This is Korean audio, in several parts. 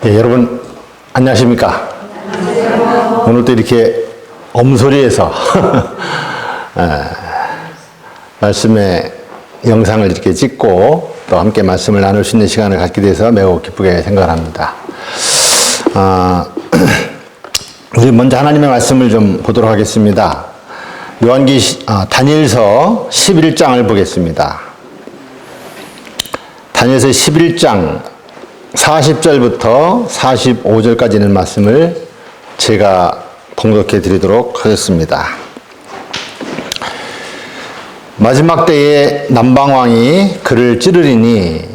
예, 여러분 안녕하십니까? 안녕하세요. 오늘도 이렇게 엄소리에서 말씀의 영상을 이렇게 찍고 또 함께 말씀을 나눌 수 있는 시간을 갖게 돼서 매우 기쁘게 생각합니다. 우리 먼저 하나님의 말씀을 좀 보도록 하겠습니다. 다니엘서 11장을 보겠습니다. 다니엘서 11장 40절부터 45절까지 있는 말씀을 제가 봉독해 드리도록 하겠습니다. 마지막 때에 남방왕이 그를 찌르리니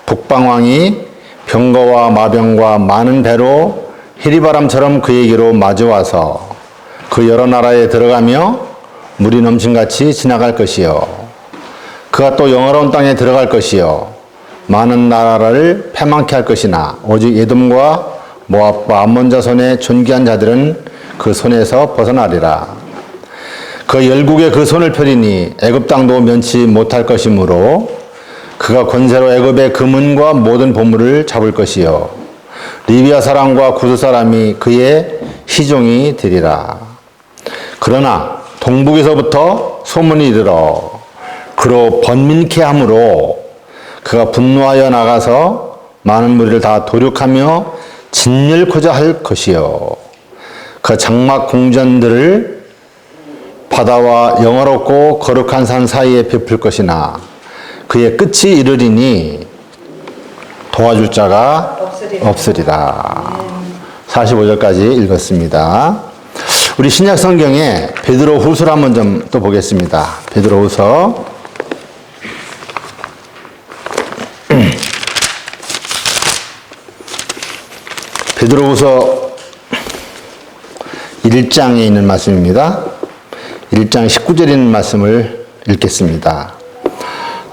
북방왕이 병거와 마병과 많은 배로 희리바람처럼 그에게로 마주와서 그 여러 나라에 들어가며 물이 넘친같이 지나갈 것이요 그가 또 영화로운 땅에 들어갈 것이요 많은 나라를 패망케 할 것이나 오직 에돔과 모압과 암몬 자손의 존귀한 자들은 그 손에서 벗어나리라. 그 열국에 그 손을 펴리니 애굽 땅도 면치 못할 것이므로 그가 권세로 애굽의 금은과 모든 보물을 잡을 것이요 리비아 사람과 구스 사람이 그의 시종이 되리라. 그러나 동북에서부터 소문이 이르러 그로 번민케 함으로 그가 분노하여 나가서 많은 무리를 다 도륙하며 진멸코자 할 것이요 그 장막 궁전들을 바다와 영화롭고 거룩한 산 사이에 베풀 것이나 그의 끝이 이르리니 도와줄 자가 없으리라. 45절까지 읽었습니다. 우리 신약 성경에 베드로 후서를 한번 좀 또 보겠습니다. 베드로 후서 베드로후서 1장에 있는 말씀입니다. 1장 19절에 있는 말씀을 읽겠습니다.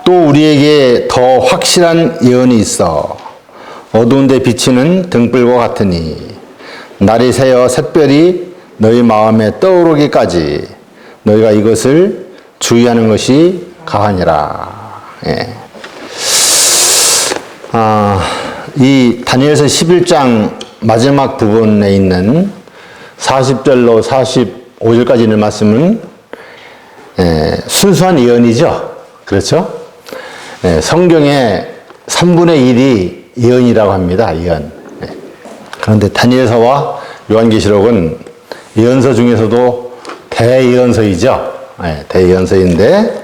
또 우리에게 더 확실한 예언이 있어 어두운 데 비치는 등불과 같으니 날이 새어 샛별이 너희 마음에 떠오르기까지 너희가 이것을 주의하는 것이 가하니라. 예. 이 다니엘서 11장 마지막 부분에 있는 40절로 45절까지 있는 말씀은 순수한 예언이죠. 그렇죠? 성경의 3분의 1이 예언이라고 합니다. 예언. 그런데 다니엘서와 요한계시록은 예언서 중에서도 대예언서이죠. 대예언서인데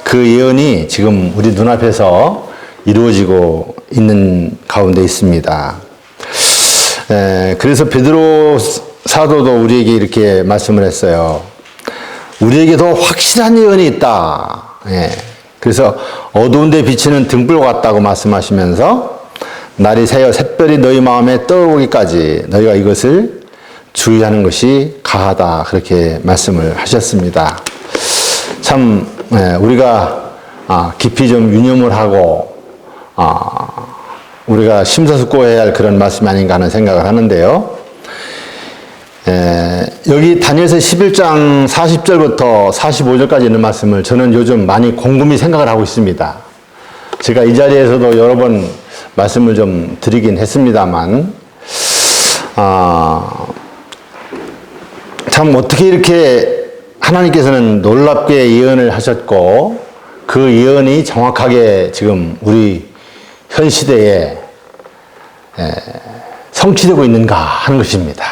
그 예언이 지금 우리 눈앞에서 이루어지고 있는 가운데 있습니다. 그래서 베드로 사도도 우리에게 이렇게 말씀을 했어요. 우리에게 더 확실한 예언이 있다. 그래서 어두운 데 비치는 등불 같다고 말씀하시면서 날이 새어 샛별이 너희 마음에 떠오르기까지 너희가 이것을 주의하는 것이 가하다. 그렇게 말씀을 하셨습니다. 참 우리가 깊이 좀 유념을 하고 우리가 심사숙고해야 할 그런 말씀이 아닌가 하는 생각을 하는데요. 여기 다니엘서 11장 40절부터 45절까지 있는 말씀을 저는 요즘 많이 곰곰이 생각을 하고 있습니다. 제가 이 자리에서도 여러 번 말씀을 좀 드리긴 했습니다만 참 어떻게 이렇게 하나님께서는 놀랍게 예언을 하셨고 그 예언이 정확하게 지금 우리 현 시대에 성취되고 있는가 하는 것입니다.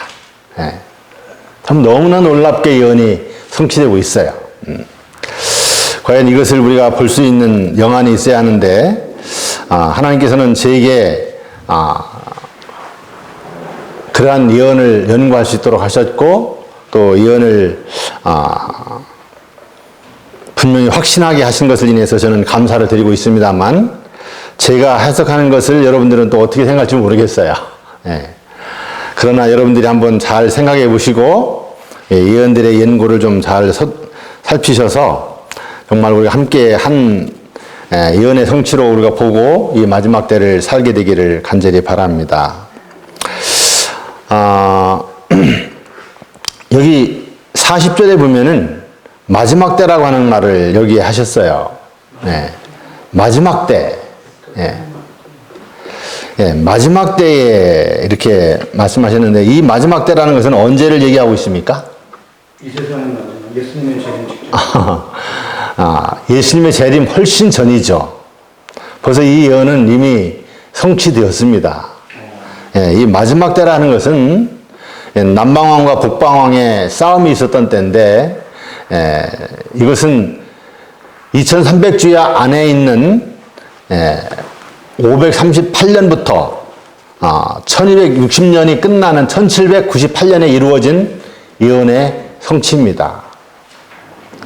참 너무나 놀랍게 예언이 성취되고 있어요. 과연 이것을 우리가 볼 수 있는 영안이 있어야 하는데 하나님께서는 저에게 그러한 예언을 연구할 수 있도록 하셨고 또 예언을 분명히 확신하게 하신 것을 인해서 저는 감사를 드리고 있습니다만 제가 해석하는 것을 여러분들은 또 어떻게 생각할지 모르겠어요. 그러나 여러분들이 한번 잘 생각해 보시고 예언들의 연고를 좀 잘 살피셔서 정말 우리가 함께 한 예언의 성취로 우리가 보고 이 마지막 때를 살게 되기를 간절히 바랍니다. 여기 40절에 보면은 마지막 때라고 하는 말을 여기에 하셨어요. 마지막 때. 예, 마지막 때에 이렇게 말씀하셨는데 이 마지막 때라는 것은 언제를 얘기하고 있습니까? 이 세상에 나타난 예수님의 재림 직전. 예수님의 재림 훨씬 전이죠. 벌써 이 예언은 이미 성취되었습니다. 예, 이 마지막 때라는 것은 남방왕과 북방왕의 싸움이 있었던 때인데 이것은 2300주야 안에 있는 538년부터 1260년이 끝나는 1798년에 이루어진 예언의 성취입니다.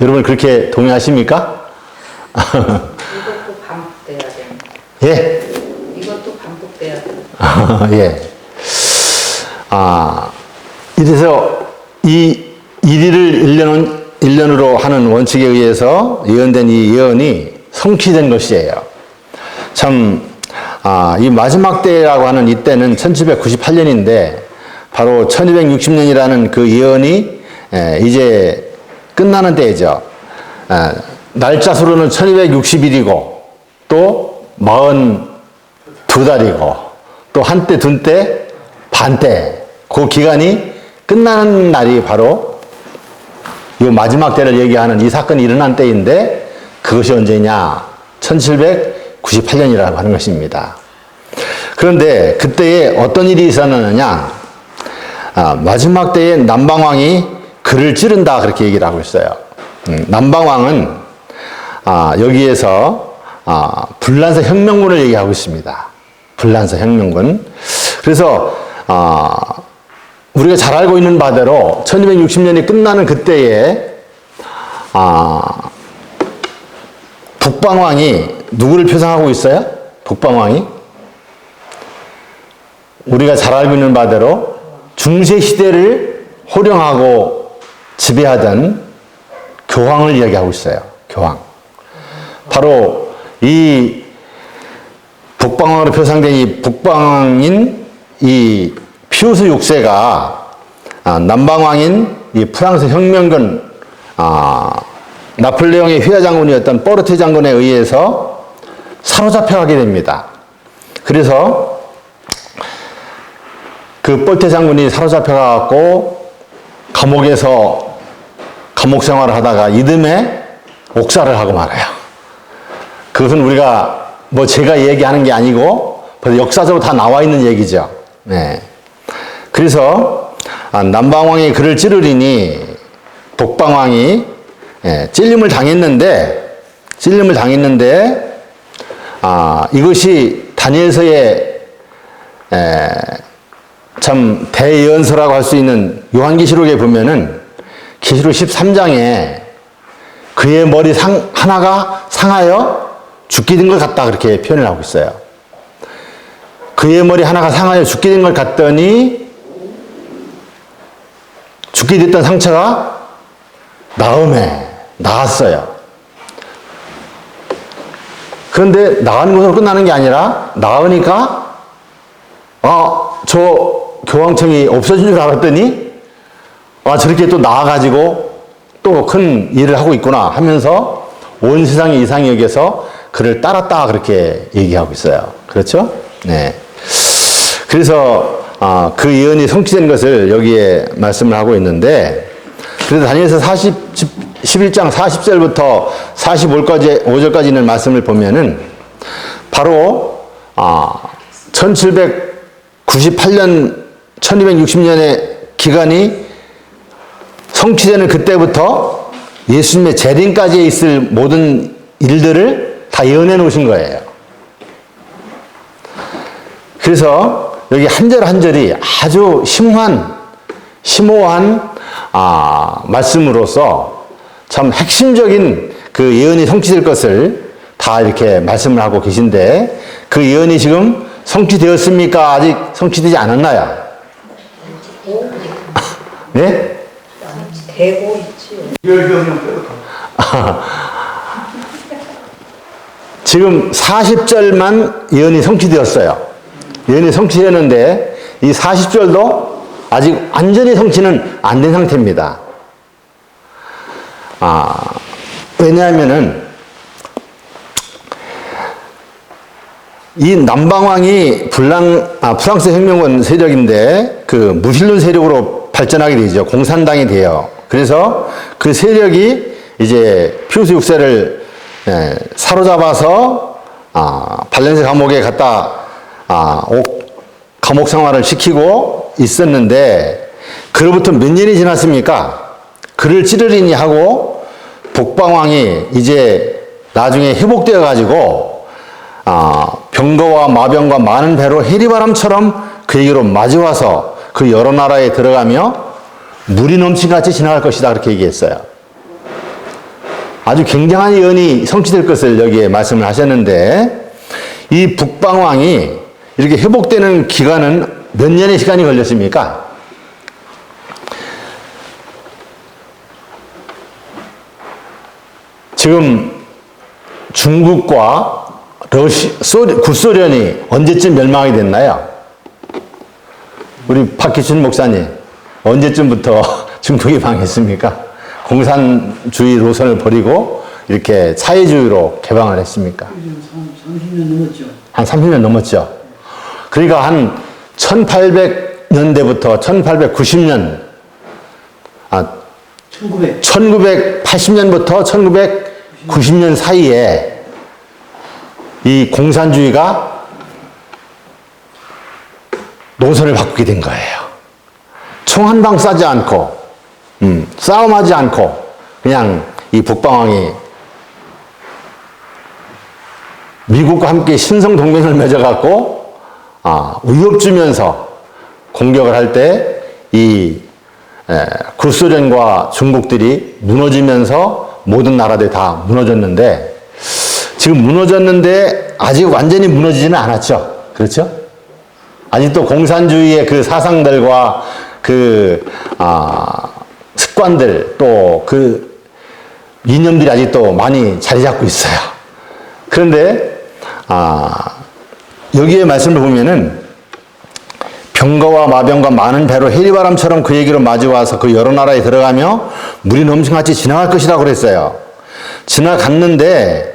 여러분 그렇게 동의하십니까? 이것도 반복돼야 돼. 예? 이것도 반복돼야 돼. 예. 이래서 이 1일을 1년으로 하는 원칙에 의해서 예언된 이 예언이 성취된 것이에요. 참, 이 마지막 때라고 하는 이때는 1798년인데 바로 1260년이라는 그 예언이 이제 끝나는 때이죠. 날짜 수로는 1260일이고 또 42달이고 또 한때 둔때 반때 그 기간이 끝나는 날이 바로 이 마지막 때를 얘기하는 이 사건이 일어난 때인데 그것이 언제냐? 1798년이라고 하는 것입니다. 그런데 그때에 어떤 일이 있었느냐? 마지막 때에 남방왕이 그를 찌른다 그렇게 얘기를 하고 있어요. 남방왕은 여기에서 불란서 혁명군을 얘기하고 있습니다. 불란서 혁명군. 그래서 우리가 잘 알고 있는 바대로 1260년이 끝나는 그때에 북방왕이 누구를 표상하고 있어요? 북방왕이 우리가 잘 알고 있는 바대로 중세시대를 호령하고 지배하던 교황을 이야기하고 있어요. 교황. 바로 이 북방왕으로 표상된 이 북방왕인 이 피우스 6세가 남방왕인 이 프랑스 혁명군 나폴레옹의 휘하 장군이었던 뽀르테 장군에 의해서 사로잡혀가게 됩니다. 그래서 그 뽀르테 장군이 사로잡혀가고 감옥에서 감옥 생활을 하다가 이듬해 옥살을 하고 말아요. 그것은 우리가 뭐 제가 얘기하는 게 아니고 벌써 역사적으로 다 나와 있는 얘기죠. 네. 그래서 남방왕이 그를 찌르리니 북방왕이 찔림을 당했는데 이것이 다니엘서의 참 대예언서라고 할 수 있는 요한계시록에 보면은 계시록 13장에 그의 머리 하나가 상하여 죽게 된 것 같다 그렇게 표현을 하고 있어요. 그의 머리 하나가 상하여 죽게 된 것 같더니 죽게 됐던 상처가 나았어요. 그런데 나은 것으로 끝나는 게 아니라 나으니까 저 교황청이 없어진 줄 알았더니 저렇게 또 나아가지고 또 큰 일을 하고 있구나 하면서 온 세상의 이상이 여기서 그를 따랐다 그렇게 얘기하고 있어요. 그렇죠? 네. 그래서 그 예언이 성취된 것을 여기에 말씀을 하고 있는데 그래서 다니엘서 11장 40절부터 45절까지 있는 말씀을 보면은 바로 1798년 1260년의 기간이 성취되는 그때부터 예수님의 재림까지 있을 모든 일들을 다 예언해 놓으신 거예요. 그래서 여기 한 절 한 절이 아주 심오한 말씀으로서 참 핵심적인 그 예언이 성취될 것을 다 이렇게 말씀을 하고 계신데 그 예언이 지금 성취되었습니까? 아직 성취되지 않았나요? 네? 되고 있지. 지금 40절만 예언이 성취되었어요. 예언이 성취되었는데 이 40절도 아직 완전히 성취는 안 된 상태입니다. 왜냐하면은 이 남방왕이 프랑스 혁명군 세력인데 그 무신론 세력으로 발전하게 되죠. 공산당이 돼요. 그래서 그 세력이 이제 피우스 6세를 사로잡아서 발렌시 감옥에 갖다 감옥 생활을 시키고 있었는데 그로부터 몇 년이 지났습니까? 그를 찌르리니 하고 북방왕이 이제 나중에 회복되어 가지고 병거와 마병과 많은 배로 해리바람처럼 그에게로 마주와서 그 여러 나라에 들어가며 물이 넘친같이 지나갈 것이다 그렇게 얘기했어요. 아주 굉장한 예언이 성취될 것을 여기에 말씀을 하셨는데 이 북방왕이 이렇게 회복되는 기간은 몇 년의 시간이 걸렸습니까? 지금 중국과 구소련이 언제쯤 멸망이 됐나요? 우리 박기춘 목사님, 언제쯤부터 중국이 망했습니까? 공산주의 노선을 버리고 이렇게 사회주의로 개방을 했습니까? 30년 넘었죠. 한 30년 넘었죠. 그러니까 한 1800년대부터 1890년, 1980년부터 1990년 사이에 이 공산주의가 노선을 바꾸게 된 거예요. 총 한 방 쏴지 않고, 싸움하지 않고, 그냥 이 북방왕이 미국과 함께 신성동맹을 맺어갖고, 위협 주면서 공격을 할 때, 이 구소련과 중국들이 무너지면서 모든 나라들이 다 무너졌는데, 지금 무너졌는데 아직 완전히 무너지지는 않았죠. 그렇죠? 아직도 공산주의의 그 사상들과 그 습관들 또 그 이념들이 아직도 많이 자리 잡고 있어요. 그런데 여기에 말씀을 보면은 병거와 마병과 많은 배로 해리바람처럼 그에게로 마주와서 그 여러 나라에 들어가며 물이 넘친같이 지나갈 것이라고 그랬어요. 지나갔는데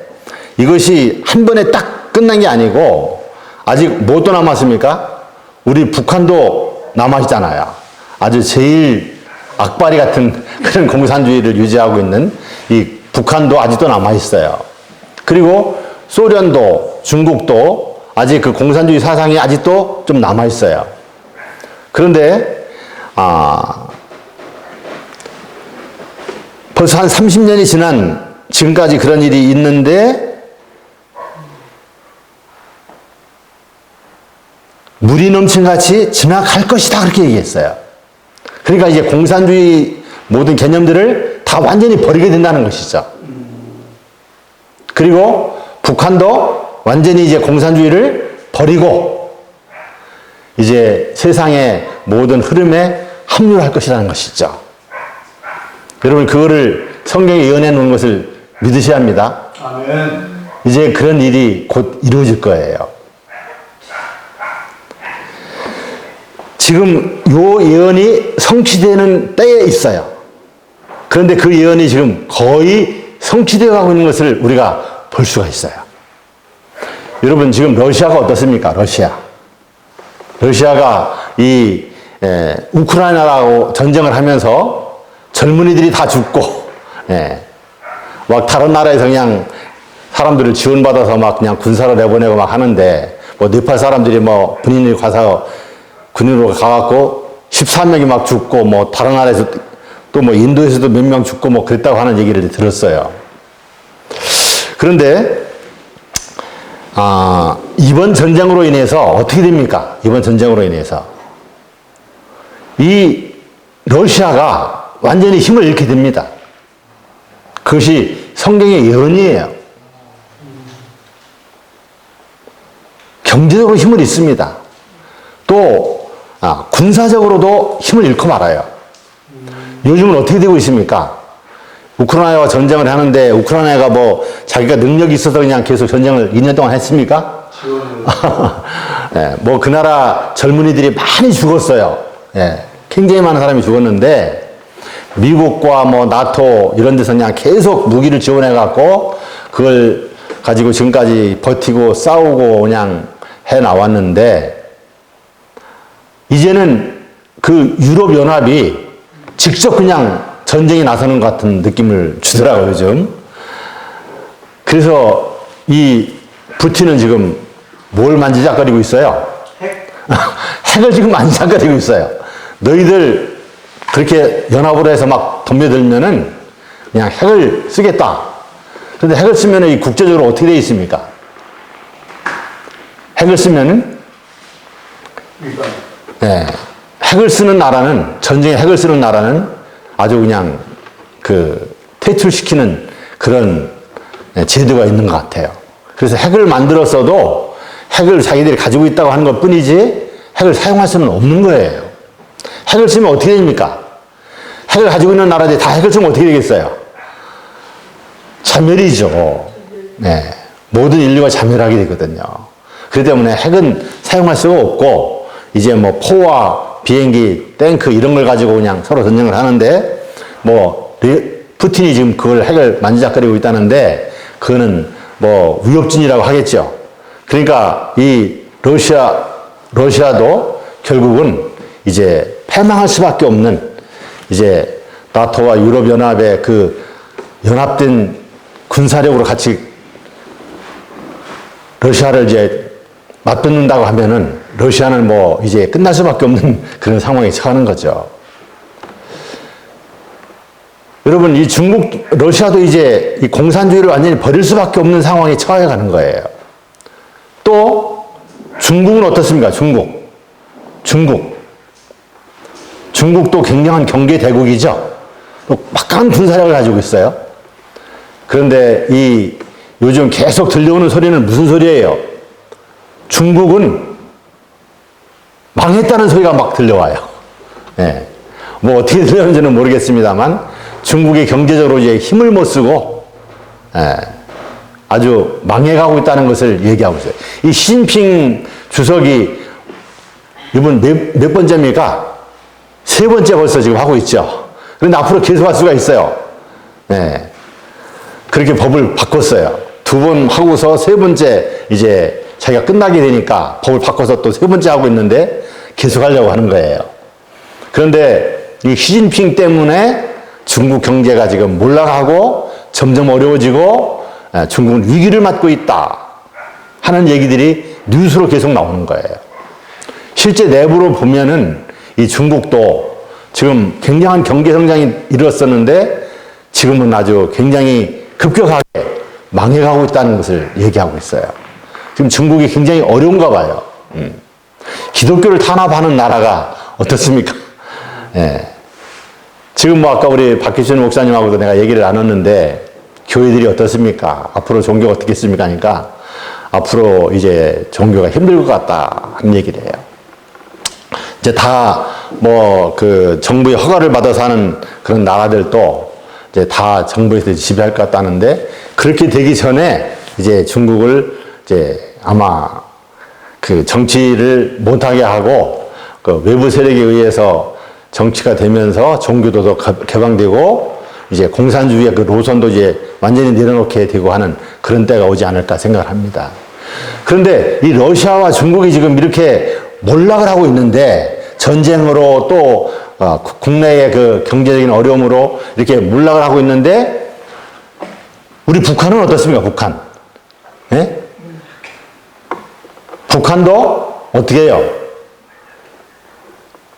이것이 한 번에 딱 끝난 게 아니고 아직 뭣도 남았습니까? 우리 북한도 남아있잖아요. 아주 제일 악바리 같은 그런 공산주의를 유지하고 있는 이 북한도 아직도 남아있어요. 그리고 소련도 중국도 아직 그 공산주의 사상이 아직도 좀 남아있어요. 그런데 벌써 한 30년이 지난 지금까지 그런 일이 있는데 물이 넘친같이 지나갈 것이다 그렇게 얘기했어요. 그러니까 이제 공산주의 모든 개념들을 다 완전히 버리게 된다는 것이죠. 그리고 북한도 완전히 이제 공산주의를 버리고 이제 세상의 모든 흐름에 합류를 할 것이라는 것이죠. 여러분 그거를 성경에 예언해 놓은 것을 믿으셔야 합니다. 아멘. 이제 그런 일이 곧 이루어질 거예요. 지금 요 예언이 성취되는 때에 있어요. 그런데 그 예언이 지금 거의 성취되어 가고 있는 것을 우리가 볼 수가 있어요. 여러분 지금 러시아가 어떻습니까? 러시아가 이 우크라이나라고 전쟁을 하면서 젊은이들이 다 죽고 막 다른 나라에서 그냥 사람들을 지원받아서 막 그냥 군사로 내보내고 막 하는데 뭐 네팔 사람들이 뭐 군인이 가서 군인으로 가갖고 13명이 막 죽고 뭐 다른 나라에서 또 뭐 인도에서도 몇 명 죽고 뭐 그랬다고 하는 얘기를 들었어요. 그런데 이번 전쟁으로 인해서 어떻게 됩니까? 이번 전쟁으로 인해서 이 러시아가 완전히 힘을 잃게 됩니다. 그것이 성경의 예언이에요. 경제적으로 힘을 잃습니다. 또 군사적으로도 힘을 잃고 말아요. 요즘은 어떻게 되고 있습니까? 우크라이나와 전쟁을 하는데 우크라이나가 뭐 자기가 능력이 있어서 그냥 계속 전쟁을 2년 동안 했습니까? 뭐 그 나라 젊은이들이 많이 죽었어요. 굉장히 많은 사람이 죽었는데 미국과 뭐 나토 이런 데서 그냥 계속 무기를 지원해 갖고 그걸 가지고 지금까지 버티고 싸우고 그냥 해 나왔는데, 이제는 그 유럽연합이 직접 그냥 전쟁에 나서는 것 같은 느낌을 주더라고요, 요즘. 그래서 이 푸틴은 지금 뭘 만지작거리고 있어요? 핵을 지금 만지작거리고 있어요. 너희들 그렇게 연합으로 해서 막 덤벼들면은 그냥 핵을 쓰겠다. 그런데 핵을 쓰면은 이 국제적으로 어떻게 되어 있습니까? 핵을 쓰면은, 네, 핵을 쓰는 나라는, 전쟁에 핵을 쓰는 나라는 아주 그냥 퇴출시키는 그런 제도가 있는 것 같아요. 그래서 핵을 만들었어도 핵을 자기들이 가지고 있다고 하는 것 뿐이지 핵을 사용할 수는 없는 거예요. 핵을 쓰면 어떻게 됩니까? 핵을 가지고 있는 나라들이 다 핵을 쓰면 어떻게 되겠어요? 자멸이죠. 네. 모든 인류가 자멸하게 되거든요. 그렇기 때문에 핵은 사용할 수가 없고, 이제 뭐 포와 비행기, 탱크 이런 걸 가지고 그냥 서로 전쟁을 하는데, 푸틴이 지금 그걸 핵을 만지작거리고 있다는데, 그거는 뭐 위협진이라고 하겠죠. 그러니까 이 러시아도 결국은 이제 패망할 수밖에 없는, 이제 나토와 유럽연합의 그 연합된 군사력으로 같이 러시아를 이제 맞붙는다고 하면은 러시아는 뭐 이제 끝날 수밖에 없는 그런 상황에 처하는 거죠. 여러분, 이 러시아도 이제 이 공산주의를 완전히 버릴 수밖에 없는 상황에 처해 가는 거예요. 또 중국은 어떻습니까? 중국도 굉장한 경제 대국이죠. 또 막강한 군사력을 가지고 있어요. 그런데 이 요즘 계속 들려오는 소리는 무슨 소리예요? 중국은 망했다는 소리가 막 들려와요. 네. 뭐 어떻게 들려오는지는 모르겠습니다만 중국이 경제적으로 이제 힘을 못 쓰고 아주 망해가고 있다는 것을 얘기하고 있어요. 이 시진핑 주석이 이번 몇 번째입니까? 3번째 벌써 지금 하고 있죠. 그런데 앞으로 계속 할 수가 있어요. 네. 그렇게 법을 바꿨어요. 2번 하고서 3번째 이제 자기가 끝나게 되니까 법을 바꿔서 또 3번째 하고 있는데 계속 하려고 하는 거예요. 그런데 이 시진핑 때문에 중국 경제가 지금 몰락하고 점점 어려워지고 중국은 위기를 맞고 있다 하는 얘기들이 뉴스로 계속 나오는 거예요. 실제 내부로 보면은 이 중국도 지금 굉장한 경제 성장이 이루어졌었는데 지금은 아주 굉장히 급격하게 망해가고 있다는 것을 얘기하고 있어요. 지금 중국이 굉장히 어려운가 봐요. 기독교를 탄압하는 나라가 어떻습니까? 예. 지금 뭐 아까 우리 박기춘 목사님하고도 내가 얘기를 나눴는데 교회들이 어떻습니까? 앞으로 종교가 어떻겠습니까? 하니까 앞으로 이제 종교가 힘들 것 같다 하는 얘기를 해요. 이제 다 뭐 그 정부의 허가를 받아서 하는 그런 나라들도 이제 다 정부에서 지배할 것 같다는데 그렇게 되기 전에 이제 중국을 이제 아마 그 정치를 못하게 하고 그 외부 세력에 의해서 정치가 되면서 종교도 더 개방되고 이제 공산주의의 그 노선도 이제 완전히 내려놓게 되고 하는 그런 때가 오지 않을까 생각을 합니다. 그런데 이 러시아와 중국이 지금 이렇게 몰락을 하고 있는데 전쟁으로 또 국내의 그 경제적인 어려움으로 이렇게 몰락을 하고 있는데 우리 북한은 어떻습니까? 북한. 예? 북한도 어떻게 해요?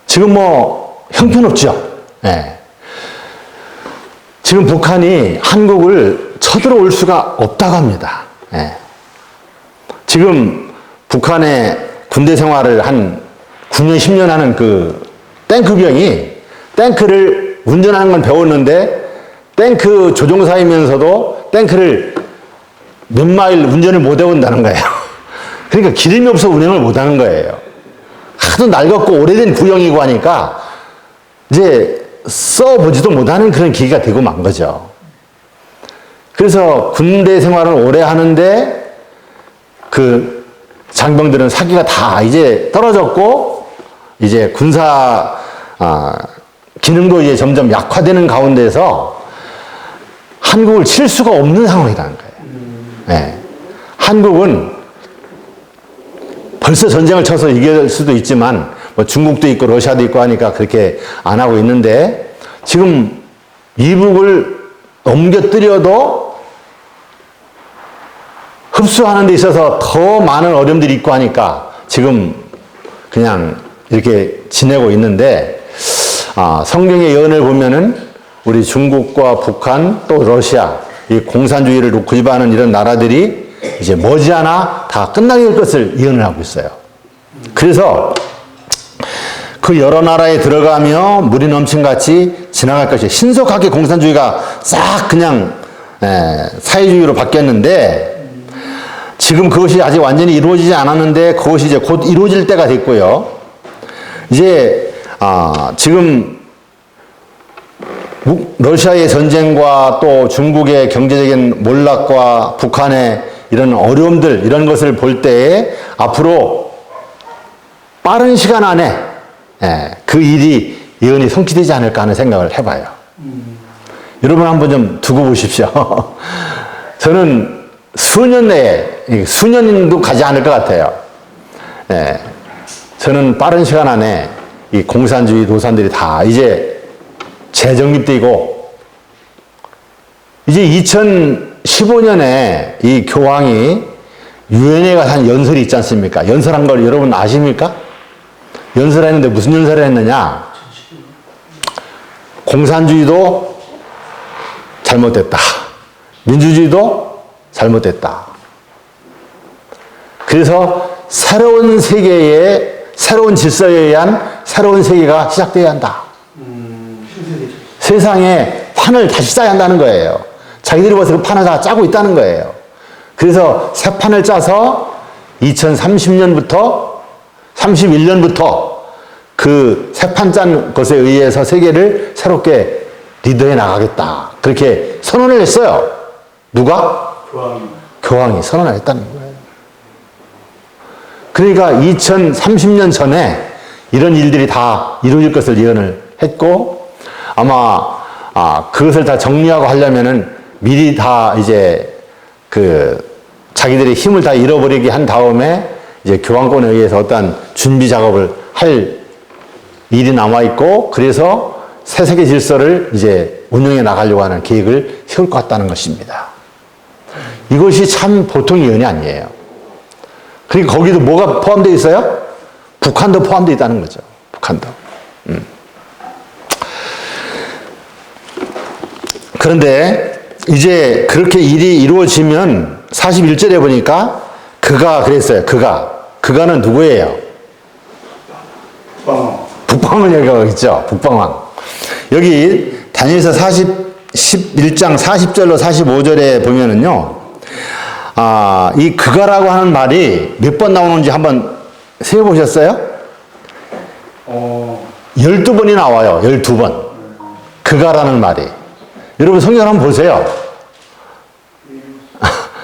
지금 뭐 형편없죠. 예. 지금 북한이 한국을 쳐들어올 수가 없다고 합니다. 예. 지금 북한의 군대 생활을 한 9년, 10년 하는 그 탱크병이 탱크를 운전하는 건 배웠는데 탱크 조종사이면서도 탱크를 몇 마일 운전을 못 해본다는 거예요. 그러니까 기름이 없어 운행을 못 하는 거예요. 하도 낡았고 오래된 구형이고 하니까 이제 써보지도 못하는 그런 기계가 되고 만 거죠. 그래서 군대 생활을 오래 하는데 그 장병들은 사기가 다 이제 떨어졌고 이제 군사 기능도 이제 점점 약화되는 가운데서 한국을 칠 수가 없는 상황이라는 거예요. 네. 한국은 벌써 전쟁을 쳐서 이길 수도 있지만 뭐 중국도 있고 러시아도 있고 하니까 그렇게 안 하고 있는데 지금 이북을 옮겨뜨려도 흡수하는 데 있어서 더 많은 어려움들이 있고 하니까 지금 그냥 이렇게 지내고 있는데 성경의 예언을 보면은 우리 중국과 북한 또 러시아 이 공산주의를 구입하는 이런 나라들이 이제 머지않아 다 끝나게 될 것을 예언을 하고 있어요. 그래서 그 여러 나라에 들어가며 물이 넘친같이 지나갈 것이 신속하게 공산주의가 싹 그냥 사회주의로 바뀌었는데 지금 그것이 아직 완전히 이루어지지 않았는데 그것이 이제 곧 이루어질 때가 됐고요. 이제 지금 러시아의 전쟁과 또 중국의 경제적인 몰락과 북한의 이런 어려움들 이런 것을 볼 때에 앞으로 빠른 시간 안에 그 일이 예언이 성취되지 않을까 하는 생각을 해봐요. 여러분 한번 좀 두고 보십시오. 저는 수년 내에 수년도 가지 않을 것 같아요. 저는 빠른 시간 안에 이 공산주의 노산들이 다 이제 재정립되고 이제 2015년에 이 교황이 유엔에 가서 한 연설이 있지 않습니까? 연설한 걸 여러분 아십니까? 연설했는데 무슨 연설을 했느냐? 공산주의도 잘못됐다. 민주주의도 잘못됐다. 그래서 새로운 세계의 새로운 질서에 의한 새로운 세계가 시작되어야 한다. 세상에 판을 다시 짜야 한다는 거예요. 자기들이 벌써 그 판을 다 짜고 있다는 거예요. 그래서 새 판을 짜서 2030년부터 31년부터 그 새 판 짠 것에 의해서 세계를 새롭게 리더해 나가겠다. 그렇게 선언을 했어요. 누가? 교황이 선언을 했다는 거예요. 그러니까 2030년 전에 이런 일들이 다 이루어질 것을 예언을 했고 아마 그것을 다 정리하고 하려면은 미리 다 이제 자기들의 힘을 다 잃어버리게 한 다음에 이제 교황권에 의해서 어떠한 준비 작업을 할 일이 남아있고 그래서 새 세계 질서를 이제 운영해 나가려고 하는 계획을 세울 것 같다는 것입니다. 이것이 참 보통 예언이 아니에요. 그러니까 거기도 뭐가 포함되어 있어요? 북한도 포함되어 있다는 거죠. 북한도. 그런데 이제 그렇게 일이 이루어지면 41절에 보니까 그가 그랬어요. 그가는 누구예요? 북방왕 여기가 있죠. 북방왕. 여기 다니엘서 11장 40절로 45절에 보면은요. 이 그가라고 하는 말이 몇 번 나오는지 한번 세어보셨어요? 12번이 나와요. 12번. 그가라는 말이. 여러분 성경 한번 보세요.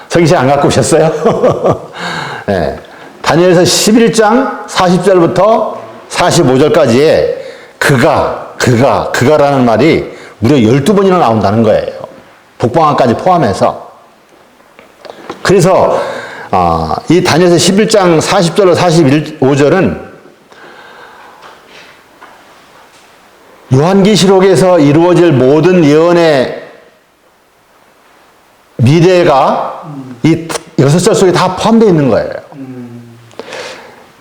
성경 안 갖고 오셨어요? 네. 다니엘서 11장 40절부터 45절까지에 그가라는 말이 무려 12번이나 나온다는 거예요. 북방왕까지 포함해서. 그래서 이 다니엘서 11장 40절로 45절은 요한계시록에서 이루어질 모든 예언의 미래가 이 6절 속에 다 포함되어 있는 거예요.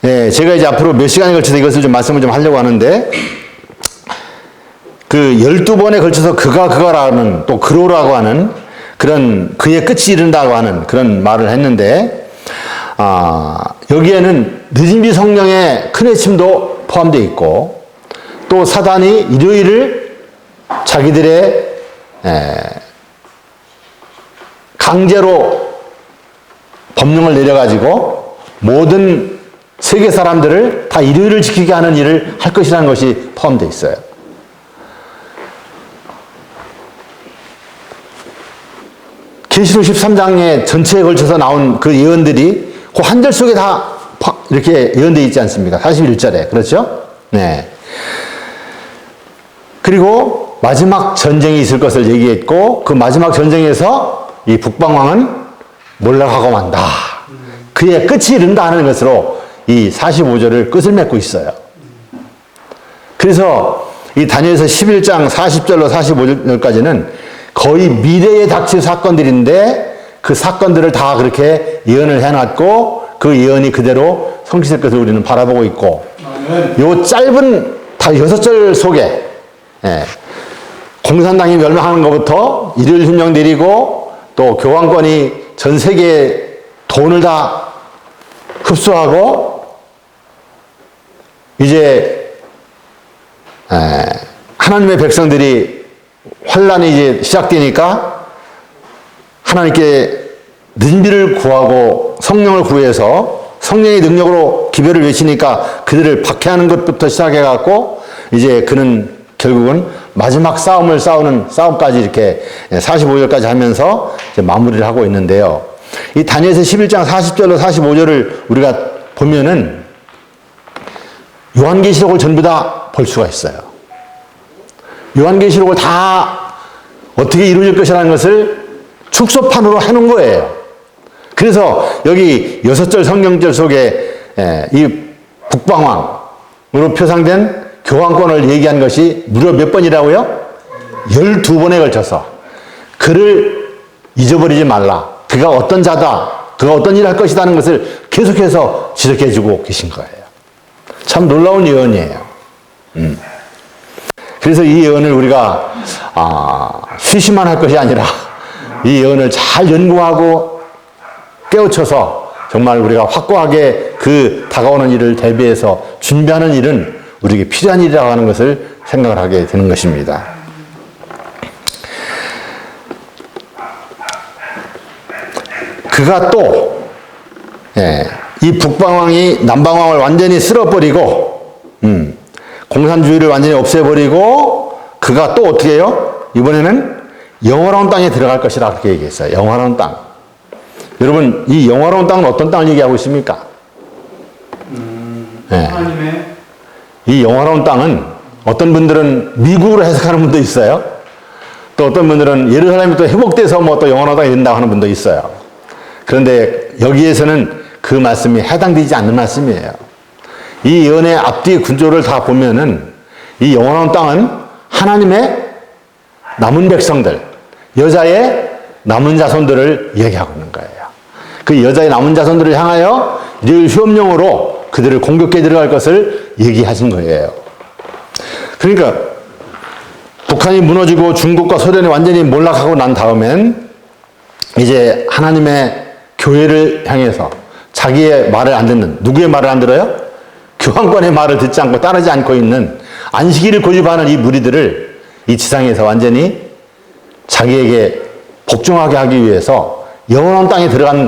네, 제가 이제 앞으로 몇 시간에 걸쳐서 이것을 좀 말씀을 좀 하려고 하는데, 그 12번에 걸쳐서 그가라는 또 그로라고 하는 그런 그의 끝이 이른다고 하는 그런 말을 했는데, 여기에는 늦은비 성령의 큰 외침도 포함되어 있고, 또 사단이 일요일을 자기들의 강제로 법령을 내려가지고 모든 세계 사람들을 다 일요일을 지키게 하는 일을 할 것이라는 것이 포함되어 있어요. 계시록 13장에 전체에 걸쳐서 나온 그 예언들이 그 한 절 속에 다 이렇게 예언되어 있지 않습니까? 41절에. 그렇죠? 네. 그리고 마지막 전쟁이 있을 것을 얘기했고 그 마지막 전쟁에서 이 북방왕은 몰락하고 만다. 그의 끝이 이른다 하는 것으로 이 45절을 끝을 맺고 있어요. 그래서 이 다니엘서 11장 40절로 45절까지는 거의 미래에 닥칠 사건들인데 그 사건들을 다 그렇게 예언을 해놨고 그 예언이 그대로 성취될 것을 우리는 바라보고 있고, 요 짧은 다 6절 속에 공산당이 멸망하는 것부터 일요일 hun령 내리고 또 교황권이 전 세계에 돈을 다 흡수하고 이제 하나님의 백성들이 환란이 이제 시작되니까 하나님께 능비를 구하고 성령을 구해서 성령의 능력으로 기별을 외치니까 그들을 박해하는 것부터 시작해갖고 이제 그는 결국은 마지막 싸움을 싸우는 싸움까지 이렇게 45절까지 하면서 이제 마무리를 하고 있는데요. 이 다니엘서 11장 40절로 45절을 우리가 보면은 요한계시록을 전부 다 볼 수가 있어요. 요한계시록을 다 어떻게 이루어질 것이라는 것을 축소판으로 해놓은 거예요. 그래서 여기 6절 성경절 속에 이 북방왕으로 표상된 교황권을 얘기한 것이 무려 몇 번이라고요? 12번에 걸쳐서 그를 잊어버리지 말라. 그가 어떤 자다. 그가 어떤 일을 할 것이다 하는 것을 계속해서 지적해주고 계신 거예요. 참 놀라운 예언이에요. 그래서 이 예언을 우리가 쉬쉬만 할 것이 아니라 이 예언을 잘 연구하고 깨우쳐서 정말 우리가 확고하게 그 다가오는 일을 대비해서 준비하는 일은 우리에게 필요한 일이라고 하는 것을 생각을 하게 되는 것입니다. 그가 또 이 북방왕이 남방왕을 완전히 쓸어버리고 공산주의를 완전히 없애버리고 그가 또 어떻게 해요? 이번에는 영화로운 땅에 들어갈 것이라 그렇게 얘기했어요. 영화로운 땅. 여러분, 이 영화로운 땅은 어떤 땅을 얘기하고 있습니까? 하나님의 이 영화로운 땅은 어떤 분들은 미국으로 해석하는 분도 있어요. 또 어떤 분들은 예루살렘이 또 회복돼서 뭐 또 영화로운 땅이 된다고 하는 분도 있어요. 그런데 여기에서는 그 말씀이 해당되지 않는 말씀이에요. 이 예언의 앞뒤 구조를 다 보면은 이 영원한 땅은 하나님의 남은 백성들, 여자의 남은 자손들을 얘기하고 있는 거예요. 그 여자의 남은 자손들을 향하여 늘 휴업용으로 그들을 공격해 들어갈 것을 얘기하신 거예요. 그러니까 북한이 무너지고 중국과 소련이 완전히 몰락하고 난 다음엔 이제 하나님의 교회를 향해서 자기의 말을 안 듣는, 누구의 말을 안 들어요? 교황권의 말을 듣지 않고 따르지 않고 있는 안식일을 고집하는 이 무리들을 이 지상에서 완전히 자기에게 복종하게 하기 위해서 영원한 땅에 들어갈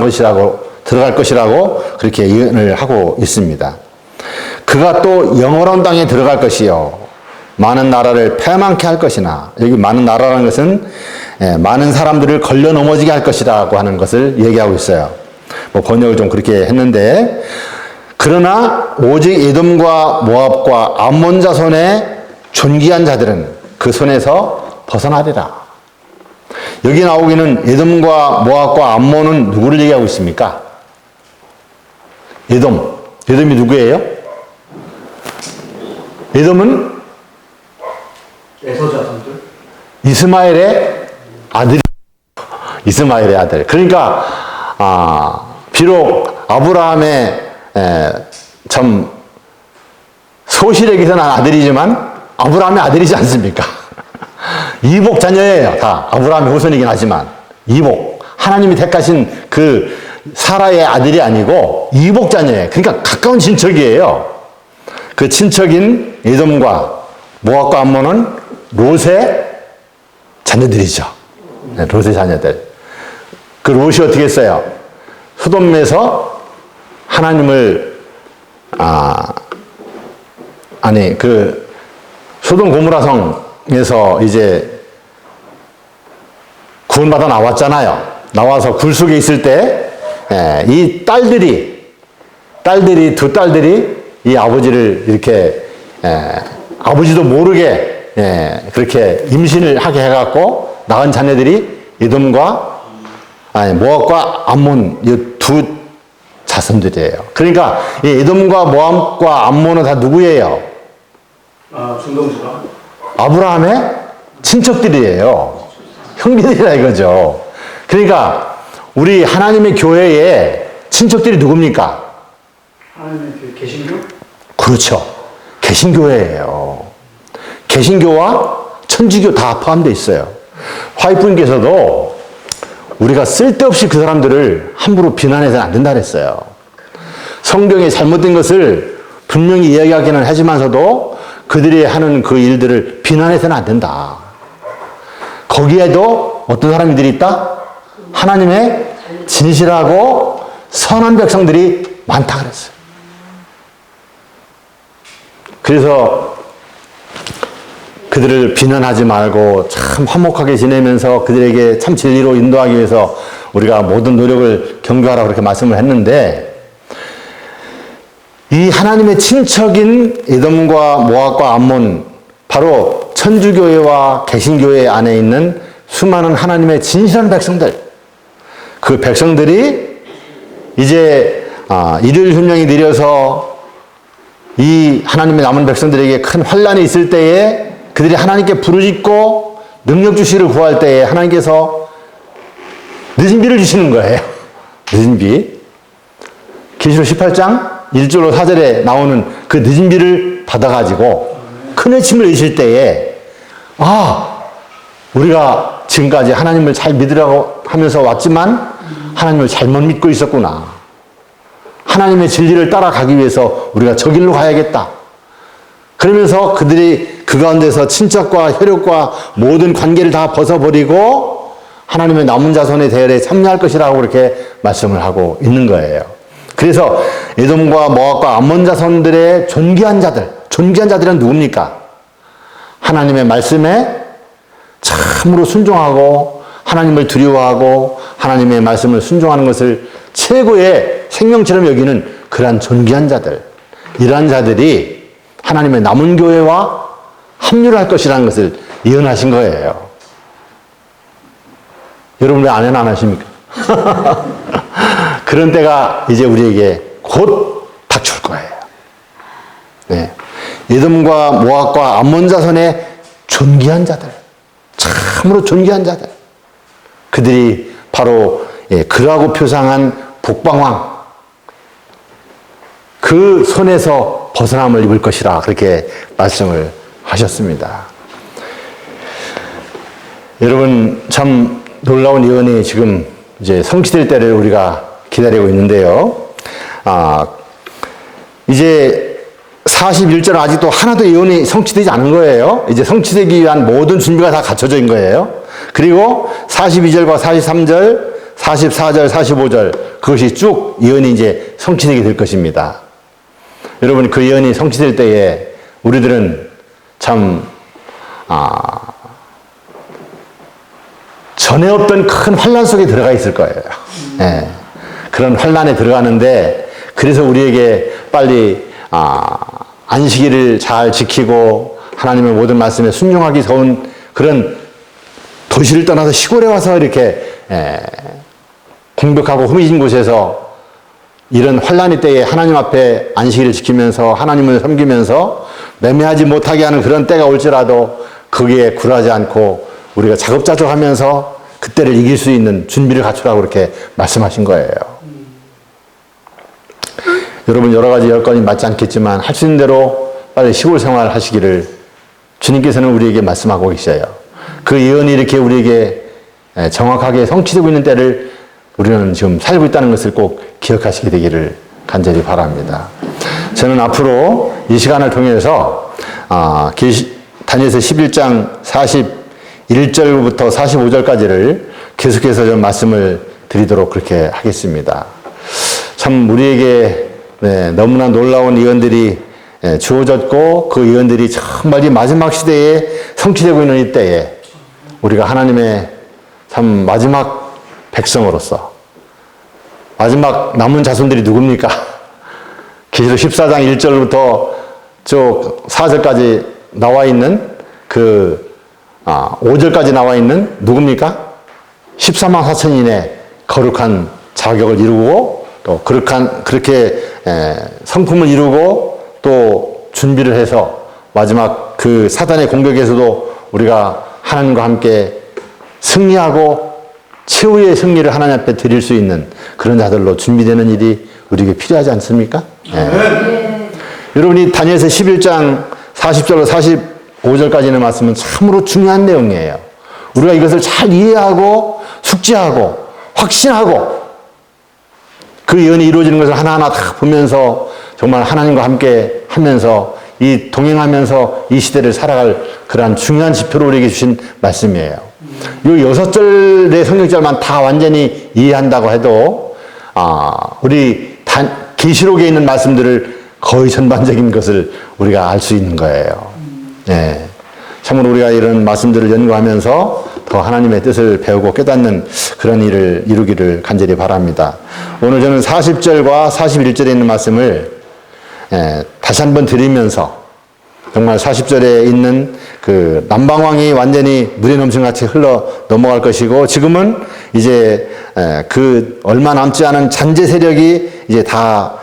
것이라고 그렇게 예언을 하고 있습니다. 그가 또 영원한 땅에 들어갈 것이요 많은 나라를 패망케 할 것이나, 여기 많은 나라라는 것은 많은 사람들을 걸려 넘어지게 할 것이라고 하는 것을 얘기하고 있어요. 뭐 번역을 좀 그렇게 했는데, 그러나 오직 에돔과 모압과 암몬 자손의 존귀한 자들은 그 손에서 벗어나리라. 여기 나오기는 에돔과 모압과 암몬은 누구를 얘기하고 있습니까? 에돔이 누구예요? 에돔은 에서자손들 이스마엘의 아들이, 이스마엘의 아들. 그러니까 비록 아브라함의 참 소실에게서 난 아들이지만 아브라함의 아들이지 않습니까? 이복 자녀예요. 다 아브라함의 후손이긴 하지만 이복, 하나님이 택하신 그 사라의 아들이 아니고 이복 자녀예요. 그러니까 가까운 친척이에요. 그 친척인 에돔과 모압과 암몬은 롯의 자녀들이죠. 롯의 자녀들. 그 롯이 어떻게 했어요? 소돔에서 하나님을 그 소돔 고모라 성에서 이제 구원받아 나왔잖아요. 나와서 굴 속에 있을 때 이 두 딸들이 이 아버지를 이렇게 아버지도 모르게 그렇게 임신을 하게 해갖고 낳은 자녀들이 에돔과 모압과 암몬 이 두 자손들이에요. 그러니까 이 에돔과 모압과 암몬은 다 누구예요? 중동지가. 아브라함의 친척들이에요. 형제들이라 이거죠. 그러니까 우리 하나님의 교회에 친척들이 누굽니까? 하나님의 그 개신교? 그렇죠. 개신교회예요. 개신교와 천주교 다 포함되어 있어요. 화이프님께서도 우리가 쓸데없이 그 사람들을 함부로 비난해서는 안 된다 그랬어요. 성경에 잘못된 것을 분명히 이야기하기는 하지만서도 그들이 하는 그 일들을 비난해서는 안 된다. 거기에도 어떤 사람들이 있다? 하나님의 진실하고 선한 백성들이 많다 그랬어요. 그래서 그들을 비난하지 말고 참 화목하게 지내면서 그들에게 참 진리로 인도하기 위해서 우리가 모든 노력을 경주하라고 그렇게 말씀을 했는데, 이 하나님의 친척인 에돔과 모압과 암몬, 바로 천주교회와 개신교회 안에 있는 수많은 하나님의 진실한 백성들, 그 백성들이 이제 일일 훈령이 내려서 이 하나님의 남은 백성들에게 큰 환난이 있을 때에 그들이 하나님께 부르짖고 능력 주시를 구할 때에 하나님께서 늦은 비를 주시는 거예요. 늦은 비. 계시록 18장 1절로 4절에 나오는 그 늦은 비를 받아가지고 큰 외침을 내실 때에 우리가 지금까지 하나님을 잘 믿으라고 하면서 왔지만 하나님을 잘못 믿고 있었구나. 하나님의 진리를 따라가기 위해서 우리가 저 길로 가야겠다. 그러면서 그들이 그 가운데서 친척과 혈육과 모든 관계를 다 벗어버리고 하나님의 남은 자손의 대열에 참여할 것이라고 그렇게 말씀을 하고 있는 거예요. 그래서 에돔과 모압과 암몬 자손들의 존귀한 자들은 누굽니까? 하나님의 말씀에 참으로 순종하고 하나님을 두려워하고 하나님의 말씀을 순종하는 것을 최고의 생명처럼 여기는 그러한 존귀한 자들, 이러한 자들이 하나님의 남은 교회와 합류를 할 것이라는 것을 예언하신 거예요. 여러분 왜 아멘 안 하십니까? 그런 때가 이제 우리에게 곧 닥칠 거예요. 네. 에돔과 모압과 암몬 자손의 존귀한 자들, 참으로 존귀한 자들, 그들이 바로 그라고 표상한 북방왕, 그 손에서 벗어남을 입을 것이라 그렇게 말씀을 하셨습니다. 여러분 참 놀라운 예언이 지금 이제 성취될 때를 우리가 기다리고 있는데요. 이제 41절은 아직도 하나도 예언이 성취되지 않은 거예요. 이제 성취되기 위한 모든 준비가 다 갖춰져 있는 거예요. 그리고 42절과 43절, 44절, 45절 그것이 쭉 예언이 이제 성취되게 될 것입니다. 여러분 그 예언이 성취될 때에 우리들은 참 전에 없던 큰 환난 속에 들어가 있을 거예요. 네. 그런 환난에 들어가는데 그래서 우리에게 빨리 안식일을 잘 지키고 하나님의 모든 말씀에 순종하기 좋은 그런 도시를 떠나서 시골에 와서 이렇게 공백하고 흠이진 곳에서 이런 환난의 때에 하나님 앞에 안식일을 지키면서 하나님을 섬기면서 매매하지 못하게 하는 그런 때가 올지라도 거기에 굴하지 않고 우리가 자급자족하면서 그때를 이길 수 있는 준비를 갖추라고 그렇게 말씀하신 거예요. 여러분 여러 가지 여건이 맞지 않겠지만 할 수 있는 대로 빨리 시골 생활 하시기를 주님께서는 우리에게 말씀하고 계셔요. 그 예언이 이렇게 우리에게 정확하게 성취되고 있는 때를 우리는 지금 살고 있다는 것을 꼭 기억하시게 되기를 간절히 바랍니다. 저는 앞으로 이 시간을 통해서 다니엘서 11장 41절부터 45절까지를 계속해서 좀 말씀을 드리도록 그렇게 하겠습니다. 참 우리에게 너무나 놀라운 예언들이 주어졌고 그 예언들이 정말 이 마지막 시대에 성취되고 있는 이 때에 우리가 하나님의 참 마지막 백성으로서 마지막 남은 자손들이 누굽니까? 계시록 14장 1절부터 쭉 4절까지 나와 있는 5절까지 나와 있는 누굽니까? 14만 4천인의 거룩한 자격을 이루고 또 그렇게 성품을 이루고 또 준비를 해서 마지막 그 사단의 공격에서도 우리가 하나님과 함께 승리하고 최후의 승리를 하나님 앞에 드릴 수 있는 그런 자들로 준비되는 일이 우리에게 필요하지 않습니까? 여러분이 다니엘서 11장 40절로 45절까지의 말씀은 참으로 중요한 내용이에요. 우리가 이것을 잘 이해하고 숙지하고 확신하고 그 예언이 이루어지는 것을 하나하나 다 보면서 정말 하나님과 함께 하면서 이 동행하면서 이 시대를 살아갈 그러한 중요한 지표를 우리에게 주신 말씀이에요. 이 6절의 성경절만 다 완전히 이해한다고 해도 우리 계시록에 있는 말씀들을 거의 전반적인 것을 우리가 알 수 있는 거예요. 네. 참으로 우리가 이런 말씀들을 연구하면서 더 하나님의 뜻을 배우고 깨닫는 그런 일을 이루기를 간절히 바랍니다. 오늘 저는 40절과 41절에 있는 말씀을 다시 한번 드리면서 정말 40절에 있는 그 남방왕이 완전히 물에 넘친같이 흘러 넘어갈 것이고 지금은 이제 그 얼마 남지 않은 잔재 세력이 이제 다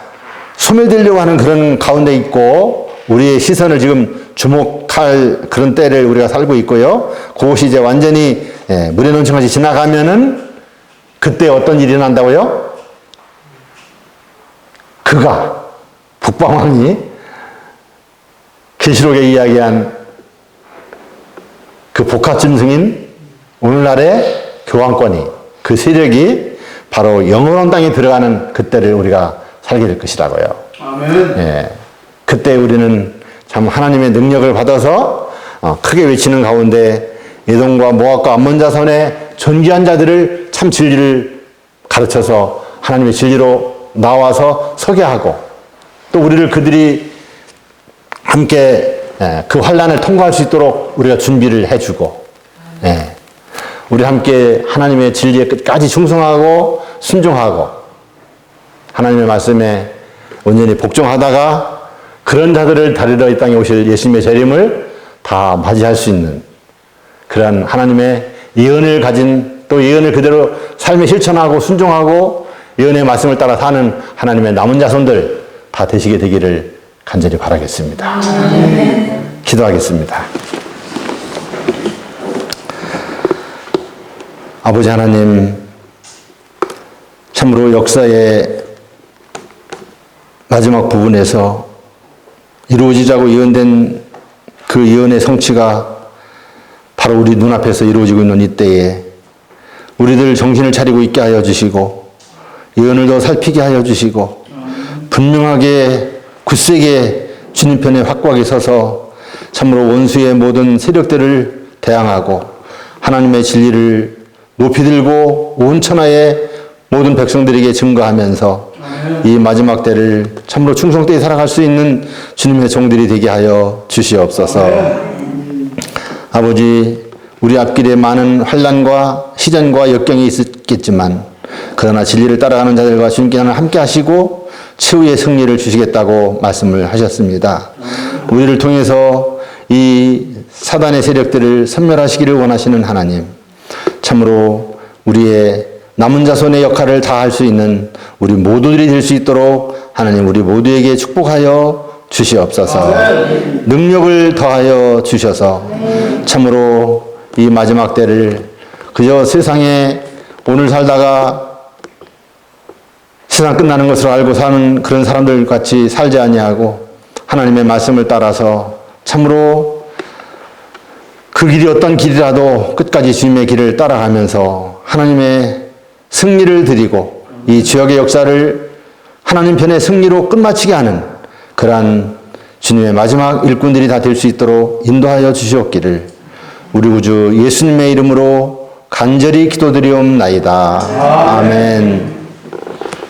소멸되려고 하는 그런 가운데 있고 우리의 시선을 지금 주목할 그런 때를 우리가 살고 있고요. 그것이 이제 완전히 물에 넘친같이 지나가면은 그때 어떤 일이 난다고요? 그가 북방왕이 계시록에 이야기한 그 복합짐승인 오늘날의 교황권이 그 세력이 바로 영원한 땅에 들어가는 그때를 우리가 살게 될 것이라고요. 아멘. 그때 우리는 참 하나님의 능력을 받아서 크게 외치는 가운데 에돔과 모압과 암몬 자손의 존귀한 자들을 참 진리를 가르쳐서 하나님의 진리로 나와서 서게 하고 또 우리를 그들이 함께 그 환난을 통과할 수 있도록 우리가 준비를 해주고 우리 함께 하나님의 진리에 끝까지 충성하고 순종하고 하나님의 말씀에 온전히 복종하다가 그런 자들을 다리러 이 땅에 오실 예수님의 재림을 다 맞이할 수 있는 그러한 하나님의 예언을 가진 또 예언을 그대로 삶에 실천하고 순종하고 예언의 말씀을 따라 사는 하나님의 남은 자손들 다 되시게 되기를 간절히 바라겠습니다. 기도하겠습니다. 아버지 하나님, 참으로 역사의 마지막 부분에서 이루어지자고 예언된 그 예언의 성취가 바로 우리 눈앞에서 이루어지고 있는 이때에 우리들 정신을 차리고 있게 하여 주시고 예언을 더 살피게 하여 주시고 분명하게 굳세게 주님 편에 확고하게 서서 참으로 원수의 모든 세력들을 대항하고 하나님의 진리를 높이 들고 온 천하의 모든 백성들에게 증거하면서 이 마지막 때를 참으로 충성되게 살아갈 수 있는 주님의 종들이 되게 하여 주시옵소서. 아버지, 우리 앞길에 많은 환난과 시련과 역경이 있었겠지만 그러나 진리를 따라가는 자들과 주님께서는 함께 하시고 최후의 승리를 주시겠다고 말씀을 하셨습니다. 우리를 통해서 이 사단의 세력들을 섬멸하시기를 원하시는 하나님, 참으로 우리의 남은 자손의 역할을 다할 수 있는 우리 모두들이 될 수 있도록 하나님 우리 모두에게 축복하여 주시옵소서. 능력을 더하여 주셔서 참으로 이 마지막 때를 그저 세상에 오늘 살다가 세상 끝나는 것을 알고 사는 그런 사람들 같이 살지 아니하고 하나님의 말씀을 따라서 참으로 그 길이 어떤 길이라도 끝까지 주님의 길을 따라가면서 하나님의 승리를 드리고 이 죄악의 역사를 하나님 편의 승리로 끝마치게 하는 그러한 주님의 마지막 일꾼들이 다 될 수 있도록 인도하여 주시옵기를 우리 구주 예수님의 이름으로 간절히 기도드리옵나이다. 아멘.